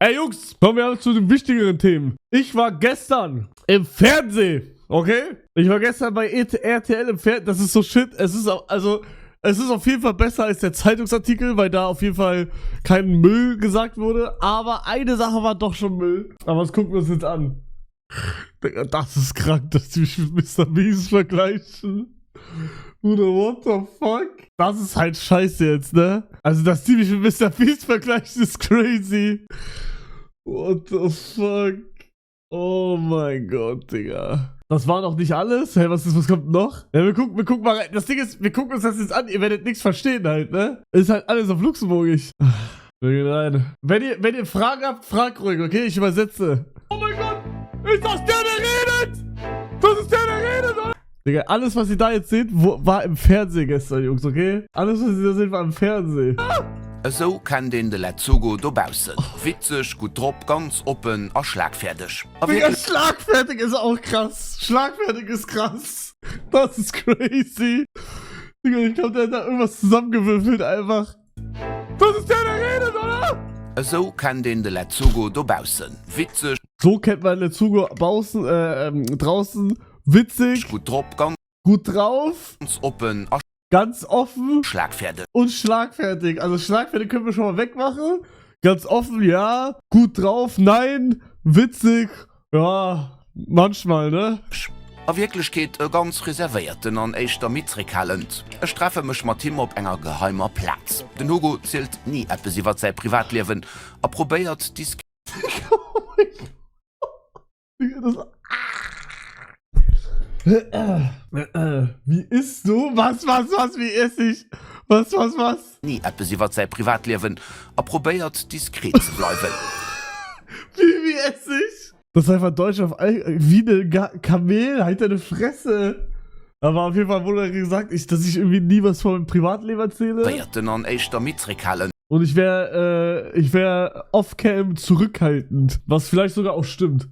Ey Jungs, kommen wir zu den wichtigeren Themen. Ich war gestern im Fernsehen, okay? Ich war gestern bei RTL im Fernsehen. Das ist so shit. Es ist auf jeden Fall besser als der Zeitungsartikel, weil da auf jeden Fall kein Müll gesagt wurde. Aber eine Sache war doch schon Müll. Aber das gucken wir uns jetzt an. Das ist krank, dass die mich mit Mr. Beast vergleichen. Bruder, what the fuck? Das ist halt scheiße jetzt, ne? Also, dass die mich mit Mr. Beast vergleichen, ist crazy. What the fuck? Oh mein Gott, Digga. Das war noch nicht alles. Hey, was kommt noch? Ja, wir gucken mal rein. Das Ding ist, wir gucken uns das jetzt an. Ihr werdet nichts verstehen halt, ne? Ist halt alles auf Luxemburgisch. Wir gehen rein. Wenn ihr Fragen habt, fragt ruhig, okay? Ich übersetze. Oh mein Gott! Ist das der redet? Das ist der redet, oder? Digga, alles, was ihr da jetzt seht, war im Fernsehen gestern, Jungs, okay? Alles, was ihr da seht, war im Fernsehen. So kann den de Letzugo dobausen. Witzig, gut drauf, ganz open, a schlagfertig. Digga, schlagfertig ist auch krass. Schlagfertig ist krass. Das ist crazy. Digga, ich glaube, der hat da irgendwas zusammengewürfelt einfach. Das ist der redet, oder? So kann den de Letzugo dobausen. Witzig. So kennt man Letzugo draußen. Witzig. Gut drauf, gut drauf. Ganz open, ganz offen. Schlagfertig. Und schlagfertig. Also schlagfertig können wir schon mal wegmachen. Ganz offen, ja. Gut drauf, nein. Witzig, ja. Manchmal, ne? A wirklich geht ganz reservierten an eischter Mitrekhalend. Ich treffe mich mit ihm auf enger geheimer Platz. Den Hugo zählt nie etwas über sein Privatleben, probiert dies. Wie isst du? Was? Wie esse ich? Was? Nie etwas über sein Privatleben, probiert diskret zu bleiben. Wie esse ich? Das ist einfach Deutsch auf wie eine Kamel, halt deine Fresse. Aber auf jeden Fall wurde gesagt, dass ich irgendwie nie was von meinem Privatleben erzähle. An echter Mitrekhalend. Und ich wär off-cam zurückhaltend, was vielleicht sogar auch stimmt.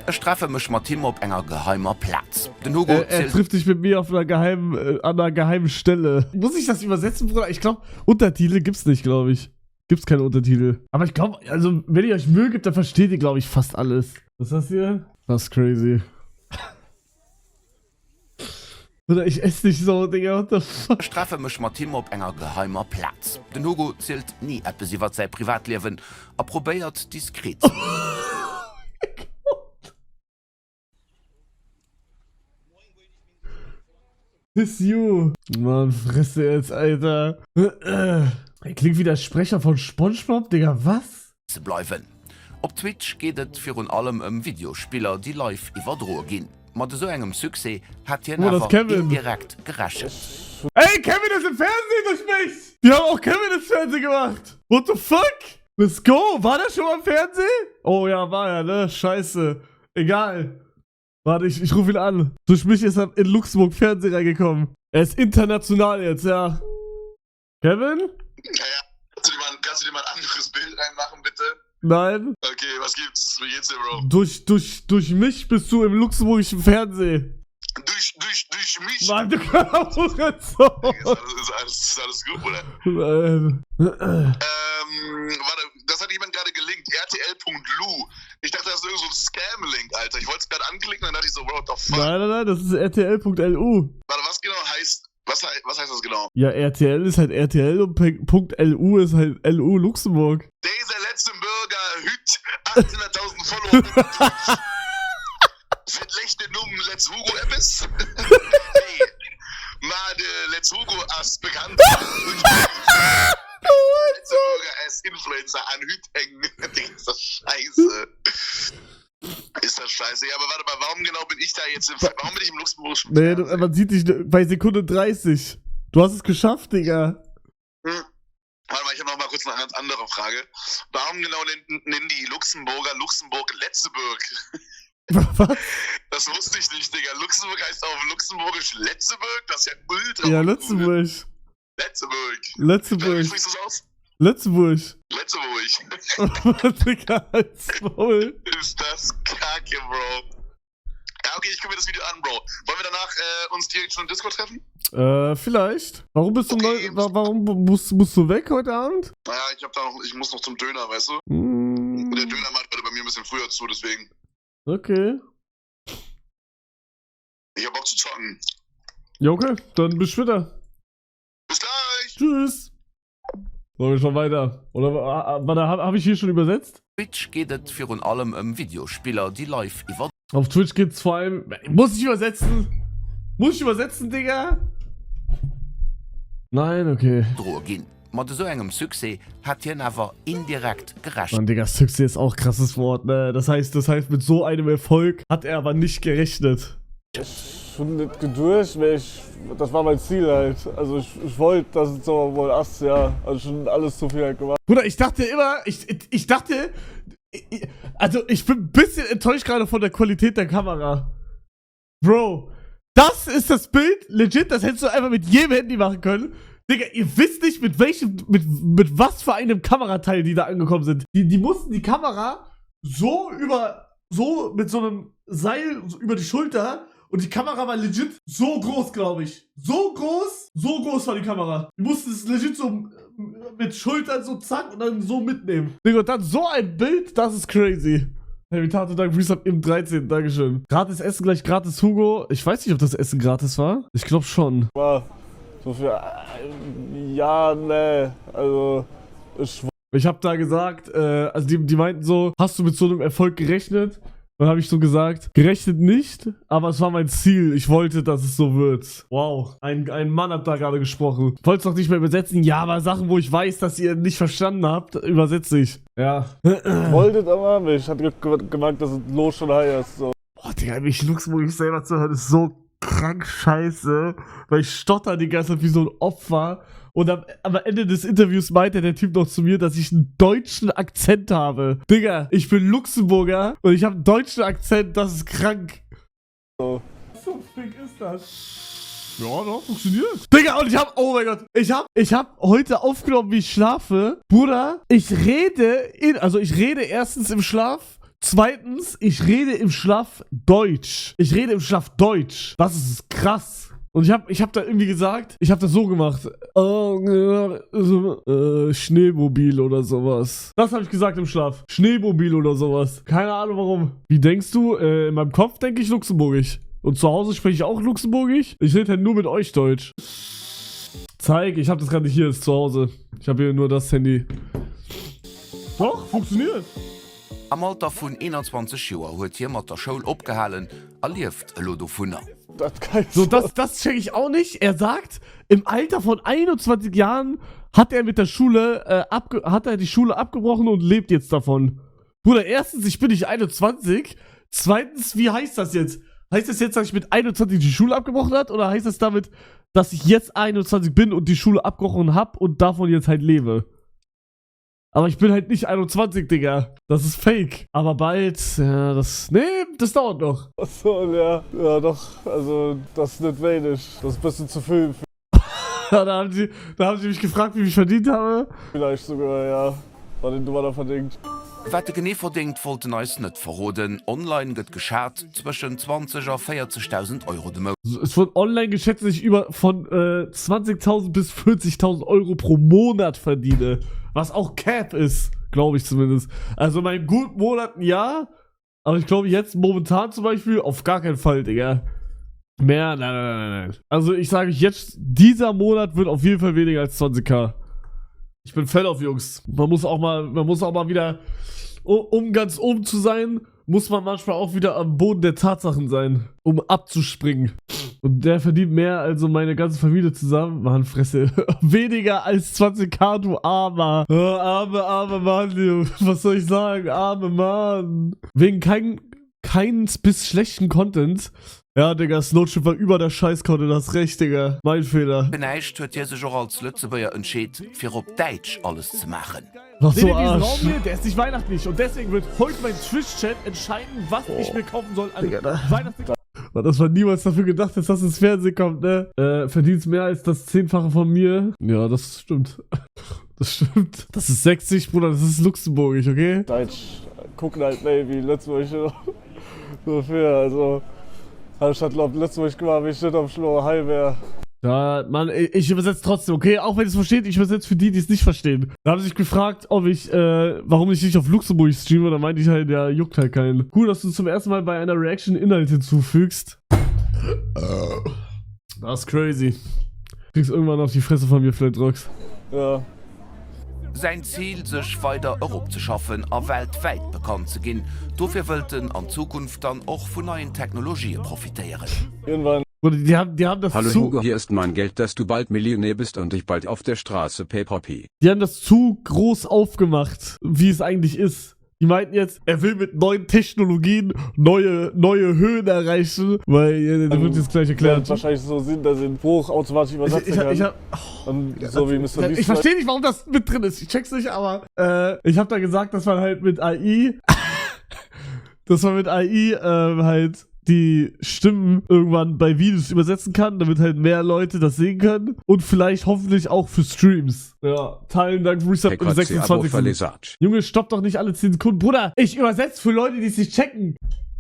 Ich treffe mich mit ihm auf enger geheimer Platz. Den Hugo er trifft sich mit mir auf einer geheimen Stelle. Muss ich das übersetzen, Bruder? Ich glaube, Untertitel gibt's nicht, glaube ich. Gibt's keine Untertitel. Aber ich glaube, also, wenn ihr euch Mühe gibt, dann versteht ihr, glaube ich, fast alles. Was ist das hier? Das ist crazy. Oder ich esse nicht so, Digga, what the fuck? Ich treffe mich mit ihm auf enger geheimer Platz. Den Hugo zählt nie etwas über sein Privatleben, probiert diskret. This you. Mann, fresse jetzt, Alter. Er klingt wie der Sprecher von SpongeBob, Digga, was? Zu bleiben. Auf Twitch geht es für allem Videospieler, die live über Droh gehen. Mit so einem Success hat hier direkt gerascht. Ey, Kevin ist im Fernsehen durch mich! Die haben auch Kevin ins Fernsehen gemacht! What the fuck? Let's go! War der schon mal im Fernsehen? Oh ja, war er, ne? Scheiße. Egal. Warte, ich rufe ihn an. Durch mich ist er in Luxemburg Fernsehen reingekommen. Er ist international jetzt, ja. Kevin? Ja. Kannst du dir mal ein anderes Bild reinmachen, bitte? Nein. Okay, was gibt's? Wie geht's dir, Bro? Durch mich bist du im luxemburgischen Fernsehen. Durch mich? Mann, du kannst so. Ist alles gut, oder? Nein. Warte, das hat jemand gerade gelinkt. RTL.lu. Ich dachte, das ist irgend so ein Scam-Link, Alter. Ich wollte es gerade anklicken und dann dachte ich so, what the fuck? Nein, das ist RTL.lu. Warte, was genau heißt... Was heißt das genau? Ja, RTL ist halt RTL und .lu ist halt LU Luxemburg. Dieser letzte Bürger hüt 800.000 Follower. Vielleicht Let's Hugo etwas? Hey, mal Let's Hugo als bekannt. Letzte Bürger als Influencer an Hüt hängen. Ist das scheiße. Ist das scheiße? Ja, aber warte mal, warum genau bin ich da jetzt warum bin ich im Luxemburg? Nee, man sieht dich bei Sekunde 30. Du hast es geschafft, Digga. Warte mal, ich habe noch mal kurz eine ganz andere Frage. Warum genau nennen die Luxemburger Luxemburg Letzeburg? Was? Das wusste ich nicht, Digga. Luxemburg heißt auf Luxemburgisch Letzeburg? Das ist ja ultra. Ja, Letzeburg. Wie sprichst du das aus? Letzeburg. Digga, als Maul. Ist das kacke, Bro. Ja, okay, ich gucke mir das Video an, Bro. Wollen wir danach uns direkt schon im Discord treffen? Vielleicht. Warum bist du Okay. warum musst du weg heute Abend? Naja, ich muss noch zum Döner, weißt du? Und der Dönermarkt war bei mir ein bisschen früher zu, deswegen. Okay. Ich hab Bock zu zocken. Ja, okay. Dann bis später. Bis gleich! Tschüss. Sollen wir schon weiter? Oder warte, hab ich hier schon übersetzt? Twitch geht es für und allem Videospieler, die live über Auf Twitch geht's vor allem... Muss ich übersetzen? Muss ich übersetzen, Digga? Nein, okay. Droh gehen. Mit so einem Success hat hier aber indirekt gerechnet. Mann, Digga, Success ist auch ein krasses Wort, ne? Das heißt, mit so einem Erfolg hat er aber nicht gerechnet. Schon nicht gedurcht, das war mein Ziel halt. Also ich wollte, dass es so wohl Ass, ja. Also schon alles zu viel halt gemacht. Bruder, ich dachte immer, ich dachte, also ich bin ein bisschen enttäuscht gerade von der Qualität der Kamera. Bro, das ist das Bild, legit, das hättest du einfach mit jedem Handy machen können. Digga, ihr wisst nicht, mit was für einem Kamerateil die da angekommen sind. Die mussten die Kamera so mit so einem Seil über die Schulter. Und die Kamera war legit so groß, glaube ich. So groß war die Kamera. Die mussten es legit so mit Schultern so zack und dann so mitnehmen. Digga, und dann so ein Bild, das ist crazy. Hey, Tate, danke, Resub im 13. Dankeschön. Gratis Essen gleich gratis Hugo. Ich weiß nicht, ob das Essen gratis war. Ich glaube schon. War so für... Ja, ne. Also... Ich habe da gesagt, also die meinten so, hast du mit so einem Erfolg gerechnet? Dann habe ich so gesagt, gerechnet nicht, aber es war mein Ziel. Ich wollte, dass es so wird. Wow, ein Mann hat da gerade gesprochen. Ich wollte es doch nicht mehr übersetzen. Ja, aber Sachen, wo ich weiß, dass ihr nicht verstanden habt, übersetze ich. Ja. Wolltet aber, ich hatte gemerkt, dass es los schon high ist. So. Boah, Digga, mich Luxemburg selber zu hören, ist so krank scheiße. Weil ich stotter die ganze Zeit wie so ein Opfer. Und am Ende des Interviews meinte der Typ noch zu mir, dass ich einen deutschen Akzent habe. Digga, ich bin Luxemburger und ich habe einen deutschen Akzent, das ist krank. So. Was so fick ist das? Ja, doch, funktioniert. Digga, und oh mein Gott, ich hab heute aufgenommen, wie ich schlafe. Bruder, ich rede erstens im Schlaf. Zweitens, ich rede im Schlaf Deutsch. Das ist krass. Und ich hab da irgendwie gesagt, ich hab das so gemacht. Schneemobil oder sowas. Das habe ich gesagt im Schlaf. Schneemobil oder sowas. Keine Ahnung warum. Wie denkst du? In meinem Kopf denke ich Luxemburgisch. Und zu Hause spreche ich auch Luxemburgisch. Ich rede halt nur mit euch Deutsch. Zeig, ich hab das gerade nicht hier, ist zu Hause. Ich habe hier nur das Handy. Doch, funktioniert. Am Alter von 21 Jahren hat hier mit der Schule abgehalten, lieft Lodofuner. Das check ich auch nicht. Er sagt, im Alter von 21 Jahren hat er mit der Schule, die Schule abgebrochen und lebt jetzt davon. Bruder, erstens, ich bin nicht 21. Zweitens, wie heißt das jetzt? Heißt das jetzt, dass ich mit 21 die Schule abgebrochen habe? Oder heißt das damit, dass ich jetzt 21 bin und die Schule abgebrochen habe und davon jetzt halt lebe? Aber ich bin halt nicht 21, Digga. Das ist fake. Aber bald, ja, das dauert noch. Achso, ja. Ja, doch. Also, das ist nicht wenig. Das ist ein bisschen zu viel. Ja, da haben sie mich gefragt, wie ich verdient habe. Vielleicht sogar, ja. Was den du da verdient. Was der Genie verdient, wollten uns nicht verraten. Online wird geschätzt zwischen 20.000 und 40.000 Euro dem Monat. Es wird online geschätzt, dass ich von 20.000 bis 40.000 Euro pro Monat verdiene. Was auch Cap ist, glaube ich zumindest. Also in meinen guten Monaten ja, aber ich glaube jetzt momentan zum Beispiel auf gar keinen Fall, Digga. Mehr, nein. Also ich sage jetzt, dieser Monat wird auf jeden Fall weniger als 20.000. Ich bin fett auf, Jungs. Man muss auch mal wieder, um ganz oben zu sein, muss man manchmal auch wieder am Boden der Tatsachen sein, um abzuspringen. Und der verdient mehr als meine ganze Familie zusammen. Mann, Fresse. Weniger als 20.000, du Armer. Oh, arme Mann, du. Was soll ich sagen? Arme Mann. Wegen keines bis schlechten Content. Ja, Digga, Snowchip war über der Scheiß-Content, das ist recht, Digga. Mein Fehler. Beneischt hat er sich auch als Lützeburger entschieden, für auf Deutsch alles zu machen. Noch so Arsch. Raum hier, der ist nicht weihnachtlich und deswegen wird heute mein Twitch-Chat entscheiden, was ich mir kaufen soll an Weihnachten. Das war niemals dafür gedacht, dass das ins Fernsehen kommt, ne? Verdienst mehr als das 10-fache von mir. Ja, das stimmt. Das stimmt. Das ist 60, Bruder, das ist luxemburgisch, okay? Deutsch gucken halt, Baby, Lützburg so für, also. Anstatt letztes Mal gemacht, wie ich nicht am Schloss high wäre. Ja, Mann, ich übersetze trotzdem, okay? Auch wenn ihr es versteht, ich übersetze für die es nicht verstehen. Da haben sie sich gefragt, warum ich nicht auf Luxemburg streame. Da meinte ich halt, ja, juckt halt keinen. Cool, dass du zum ersten Mal bei einer Reaction Inhalt hinzufügst. Das ist crazy. Du kriegst irgendwann auf die Fresse von mir, Flatrox. Ja. Sein Ziel, sich weiter Europa zu schaffen, und weltweit bekannt zu gehen. Dafür wollten an Zukunft dann auch von neuen Technologien profitieren. Irgendwann. Oder die haben das Hallo Hugo, hier ist mein Geld, dass du bald Millionär bist und ich bald auf der Straße Pay-Per-P. Die haben das zu groß aufgemacht, wie es eigentlich ist. Die meinten jetzt, er will mit neuen Technologien neue Höhen erreichen, weil der wird jetzt gleich erklärt. Wahrscheinlich so Sinn, dass den Buch automatisch übersetzen kann. Und so wie Mr. Beast. Ich verstehe nicht, warum das mit drin ist. Ich check's nicht, aber ich habe da gesagt, dass man halt mit AI, halt die Stimmen irgendwann bei Videos übersetzen kann, damit halt mehr Leute das sehen können und vielleicht hoffentlich auch für Streams. Ja, teilen Dank Resub im 26. Junge, stopp doch nicht alle 10 Sekunden. Bruder, ich übersetze für Leute, die es nicht checken.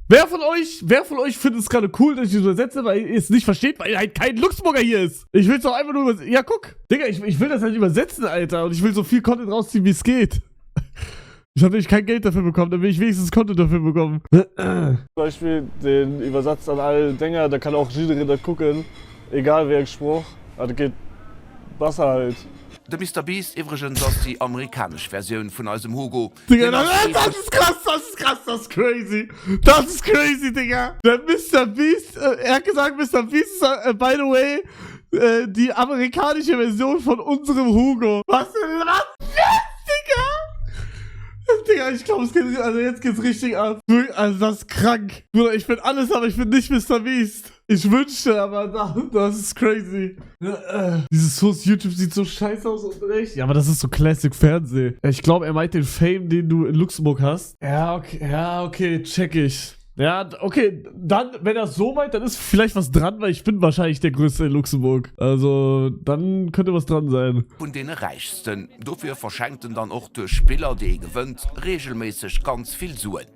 Wer von euch findet es gerade cool, dass ich das übersetze, weil ihr es nicht versteht, weil halt kein Luxemburger hier ist? Ich will es doch einfach nur übersetzen. Ja, guck. Digga, ich will das halt übersetzen, Alter. Und ich will so viel Content rausziehen, wie es geht. Ich habe nämlich kein Geld dafür bekommen, dann will ich wenigstens Content dafür bekommen. Zum Beispiel den Übersatz an alle Dinger, da kann auch jeder da gucken, egal wer Spruch, also geht Wasser halt. Der Mr. Beast übrigens ist die amerikanische Version von unserem Hugo. Digga, das ist krass, das ist crazy. Das ist crazy, Digga. Der Mr. Beast, er hat gesagt, Mr. Beast ist, by the way, die amerikanische Version von unserem Hugo. Was denn das? Digga? Digga, ich glaube, jetzt geht's richtig ab. Also, das ist krank. Bruder, ich bin alles, aber ich bin nicht Mr. Beast. Ich wünschte, aber das ist crazy. Dieses Source YouTube sieht so scheiße aus und recht. Ja, aber das ist so Classic Fernsehen. Ich glaube, er meint den Fame, den du in Luxemburg hast. Ja, okay, check ich. Ja, okay, dann, wenn er es so meint, dann ist vielleicht was dran, weil ich bin wahrscheinlich der Größte in Luxemburg. Also, dann könnte was dran sein. Von den Reichsten. Dafür verschenkten dann auch durch Spieler, die gewöhnt, regelmäßig ganz viel Suen.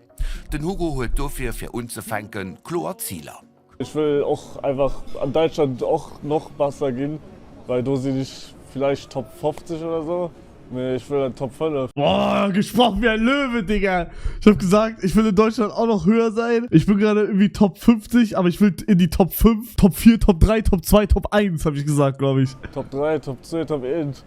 Den Hugo holt dafür für uns zu fänken klare Ziele. Ich will auch einfach an Deutschland auch noch besser gehen, weil du sie nicht vielleicht Top 50 oder so. Nee, ich will dann Top 5. Boah, gesprochen wie ein Löwe, Digga. Ich hab gesagt, ich will in Deutschland auch noch höher sein. Ich bin gerade irgendwie Top 50, aber ich will in die Top 5, Top 4, Top 3, Top 2, Top 1, habe ich gesagt, glaube ich. Top 3, Top 2, Top 1.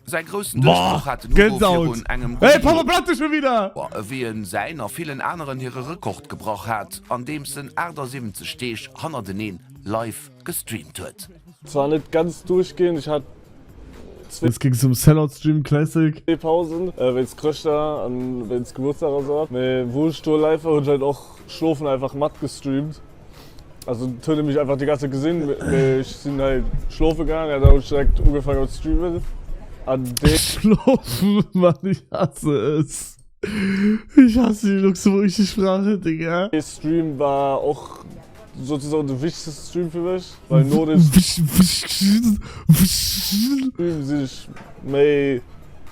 Sein größten Durchbruch hatte Gänsehaut. Hey, Papa Platte schon wieder! Wie in seiner vielen anderen ihre Rekord gebracht hat, an dem es den 78 Stich 101 live gestreamt wird. Zwar nicht ganz durchgehend, ich hatte Jetzt ging es um Sellout-Stream Classic. Pausen, wenn es Kröchter, wenn es Geburtstag oder so. Mit Wohlstuhl live und halt auch Schlafen einfach matt gestreamt. Also töte mich einfach die ganze gesehen. Ich bin halt schlafen gegangen, er hat auch direkt angefangen zu streamen. Schlafen, Mann, ich hasse es. Ich hasse die luxemburgische Sprache, Digga. Der Stream war auch sozusagen der wichtigste Stream für mich, weil nur das Stream sich mehr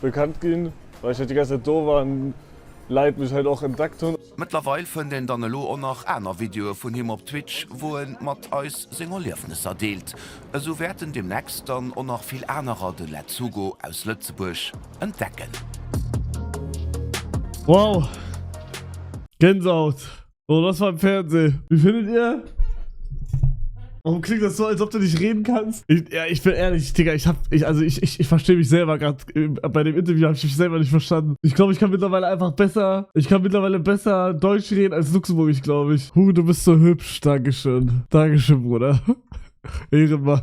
bekannt ging, weil ich halt die ganze Zeit da war und Leute mich halt auch entdeckt haben. Mittlerweile finden dann auch noch ein Video von ihm auf Twitch, wo er mit uns seine Erlebnisse erzählt. Also werden demnächst dann auch noch viel andere de Let's Hugo aus Lützeburg entdecken. Wow. Gänsehaut. Oh, das war im Fernsehen. Wie findet ihr? Warum klingt das so, als ob du nicht reden kannst? Ich bin ehrlich, Digga, ich verstehe mich selber gerade. Bei dem Interview habe ich mich selber nicht verstanden. Ich glaube, ich kann mittlerweile besser Deutsch reden als Luxemburgisch, glaube ich. Du bist so hübsch. Dankeschön. Dankeschön, Bruder. Ehrenmann.